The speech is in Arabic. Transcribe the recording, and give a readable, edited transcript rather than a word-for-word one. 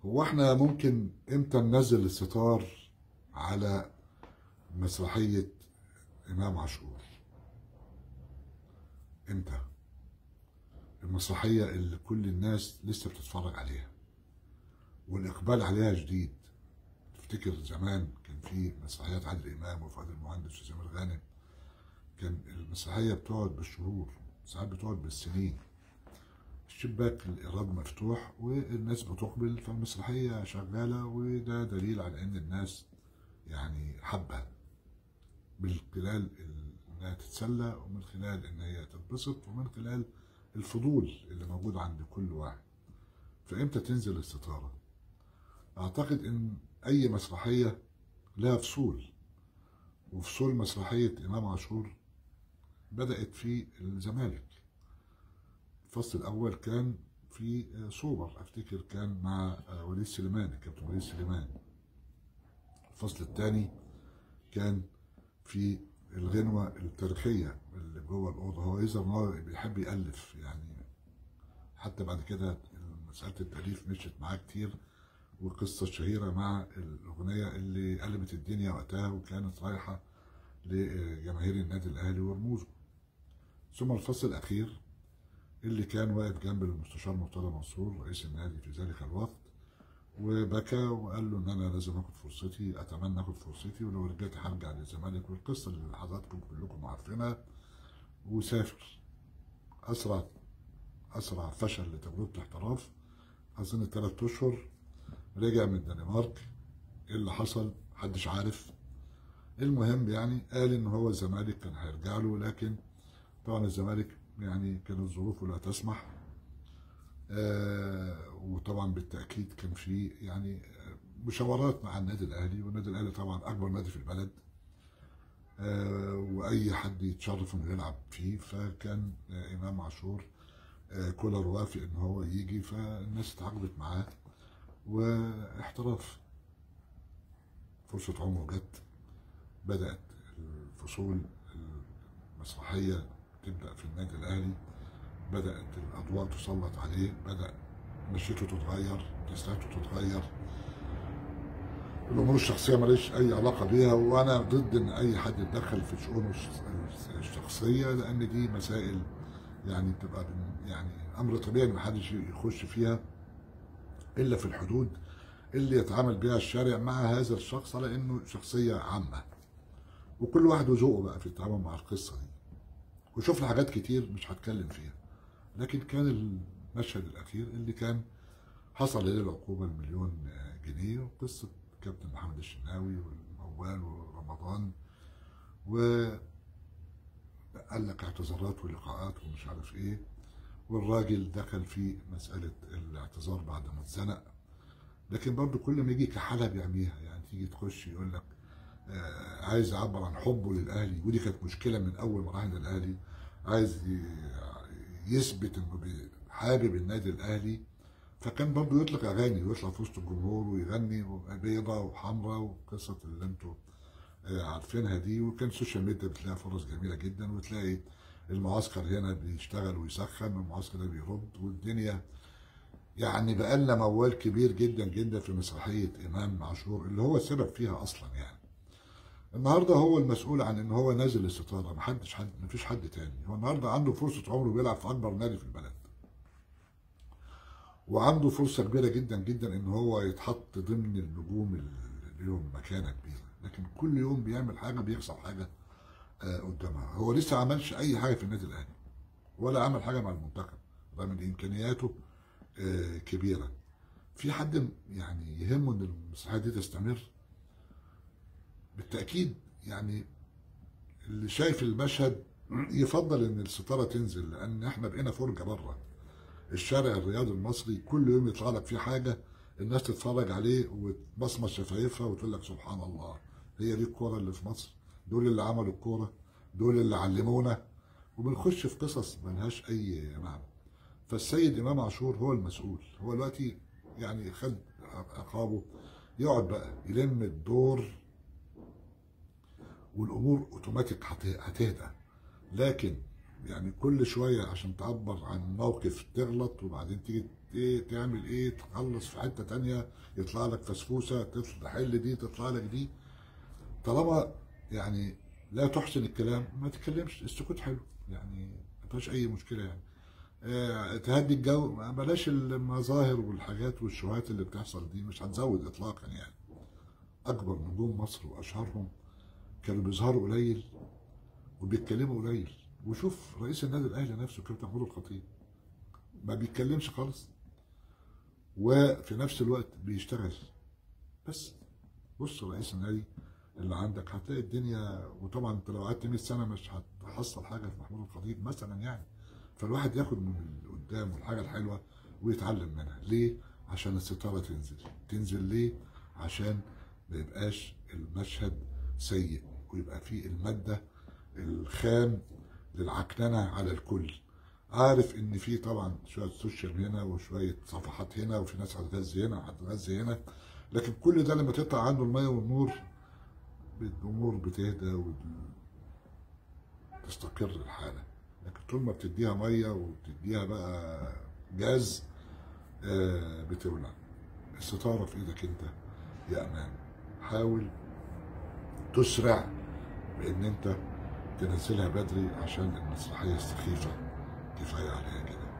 هو احنا ممكن امتى ننزل الستار على مسرحية إمام عاشور؟ امتى؟ المسرحية اللي كل الناس لسه بتتفرج عليها والإقبال عليها شديد. تفتكر زمان كان في مسرحيات عادل إمام وفؤاد المهندس وسمير غانم، كان المسرحية بتقعد بالشهور، ساعات بتقعد بالسنين، الشباك الإيراد مفتوح والناس بتقبل، فالمسرحية شغالة، وده دليل على إن الناس يعني حابة من خلال إنها تتسلى، ومن خلال إن هي تتبسط، ومن خلال الفضول اللي موجود عند كل واحد. فإمتى تنزل الستارة؟ أعتقد إن أي مسرحية لها فصول، وفصول مسرحية إمام عاشور بدأت في الزمالك. الفصل الأول كان في صور، أفتكر كان مع وليد سليمان، الكابتن وليد سليمان. الفصل الثاني كان في الغنوة التاريخية اللي جوه الأوضة. هو يظهر إن هو بيحب يألف يعني، حتى بعد كده مسألة التأليف مشيت معاه كتير، والقصة الشهيرة مع الأغنية اللي قلبت الدنيا وقتها وكانت رايحة لجماهير النادي الأهلي ورموزه. ثم الفصل الأخير اللي كان واقف جنب المستشار مرتضى منصور رئيس النادي في ذلك الوقت، وبكى وقال له ان انا لازم اخد فرصتي، اتمنى اخد فرصتي، ولو رجعت هرجع للزمالك، والقصه اللي حضراتكم كلكم عارفينها. وسافر اسرع فشل لتجربه الاحتراف، اظن 3 اشهر، رجع من الدنمارك. ايه اللي حصل محدش عارف. المهم يعني قال ان هو الزمالك كان هيرجع له، لكن طبعا الزمالك يعني كانت ظروفه لا تسمح. وطبعا بالتاكيد كان في يعني مشاورات مع النادي الاهلي، والنادي الاهلي طبعا اكبر نادي في البلد، واي حد يتشرف انه يلعب فيه. فكان امام عاشور كولر وافق ان هو يجي، فالناس اتعاقدت معاه واحتراف. فرصه عمره جت، بدات الفصول المسرحيه تبدا في النادي الاهلي، بدات الاضواء تسلط عليه، بدا مشيته تتغير، تسليته تتغير. الامور الشخصيه ماليش اي علاقه بيها، وانا ضد ان اي حد يتدخل في شؤونه الشخصيه، لان دي مسائل يعني بتبقى يعني امر طبيعي ان محدش يخش فيها الا في الحدود اللي يتعامل بها الشارع مع هذا الشخص على انه شخصيه عامه، وكل واحد وذوقه بقى في التعامل مع القصه دي. وشفنا حاجات كتير مش هتكلم فيها، لكن كان المشهد الاخير اللي كان حصل عليه العقوبه ال1,000,000 جنيه، وقصه كابتن محمد الشناوي والموال ورمضان، وقال لك اعتذارات ولقاءات ومش عارف ايه، والراجل دخل في مساله الاعتذار بعد ما اتزنق. لكن برضه كل ما يجي كحاله بيعميها، يعني تيجي تخش يقول لك عايز يعبر عن حبه للاهلي، ودي كانت مشكله من اول ما راح الاهلي، عايز يثبت انه حابب النادي الاهلي. فكان برضه يطلق اغاني ويطلع في وسط الجمهور ويغني بيضه وحمراء والقصه اللي انتوا عارفينها دي. وكان السوشيال ميديا بتلاقي فرص جميله جدا، وتلاقي المعسكر هنا بيشتغل ويسخن والمعسكر ده بيرد، والدنيا يعني بقى لنا موال كبير جدا جدا في مسرحيه امام عاشور اللي هو السبب فيها اصلا. يعني النهارده هو المسؤول عن ان هو نازل الستاره، مفيش حد تاني. هو النهارده عنده فرصه عمره، بيلعب في اكبر نادي في البلد، وعنده فرصة كبيرة جدا جدا ان هو يتحط ضمن النجوم اللي لهم مكانة كبيرة، لكن كل يوم بيعمل حاجة بيخسر حاجة قدامها. هو لسه ما عملش اي حاجة في النادي الاهلي، ولا عمل حاجة مع المنتخب رغم ان امكانياته كبيرة. في حد يعني يهمه ان المسرحية دي تستمر؟ بالتأكيد يعني اللي شايف المشهد يفضل ان الستارة تنزل، لان احنا بقينا فرجة بره. الشارع الرياضي المصري كل يوم يطلع لك فيه حاجه، الناس تتفرج عليه وتبصمص شفايفها وتقول لك سبحان الله، هي دي الكوره اللي في مصر؟ دول اللي عملوا الكوره، دول اللي علمونا. وبنخش في قصص ملهاش اي معنى. فالسيد امام عاشور هو المسؤول. هو دلوقتي يعني خد عقابه، يقعد بقى يلم الدور والامور اوتوماتيك هتهدى. لكن يعني كل شويه عشان تعبر عن موقف تغلط، وبعدين تيجي ايه تعمل ايه، تخلص في حته تانية يطلع لك فسفوسه، تحل دي تطلع لك دي. طالما يعني لا تحسن الكلام ما تتكلمش، السكوت حلو يعني، ما فيهاش اي مشكله يعني. تهدي الجو، بلاش المظاهر والحاجات والشوهات اللي بتحصل دي، مش هتزود اطلاقا يعني. اكبر نجوم مصر واشهرهم كانوا بيظهروا قليل وبيتكلموا قليل. وشوف رئيس النادي الاهلي نفسه كابتن محمود الخطيب ما بيتكلمش خالص، وفي نفس الوقت بيشتغل بس. بص رئيس النادي اللي عندك هتلاقي الدنيا، وطبعا انت لو قعدت 100 سنه مش هتحصل حاجه في محمود الخطيب مثلا يعني. فالواحد ياخد من اللي قدام والحاجه الحلوه ويتعلم منها. ليه؟ عشان الستاره تنزل. تنزل ليه؟ عشان ما يبقاش المشهد سيء، ويبقى فيه الماده الخام للعكننه على الكل. عارف ان في طبعا شويه سوشيال هنا وشويه صفحات هنا، وفي ناس هتغذي هنا وهتغذي هنا، لكن كل ده لما تقطع عنده الميه والنور الامور بتهدى وتستقر الحاله. لكن طول ما بتديها ميه وبتديها بقى جاز بتولع. الستاره في ايدك انت يا امان. حاول تسرع بان انت تنزلها بدري عشان المسرحيه السخيفه كفايه عليها كده.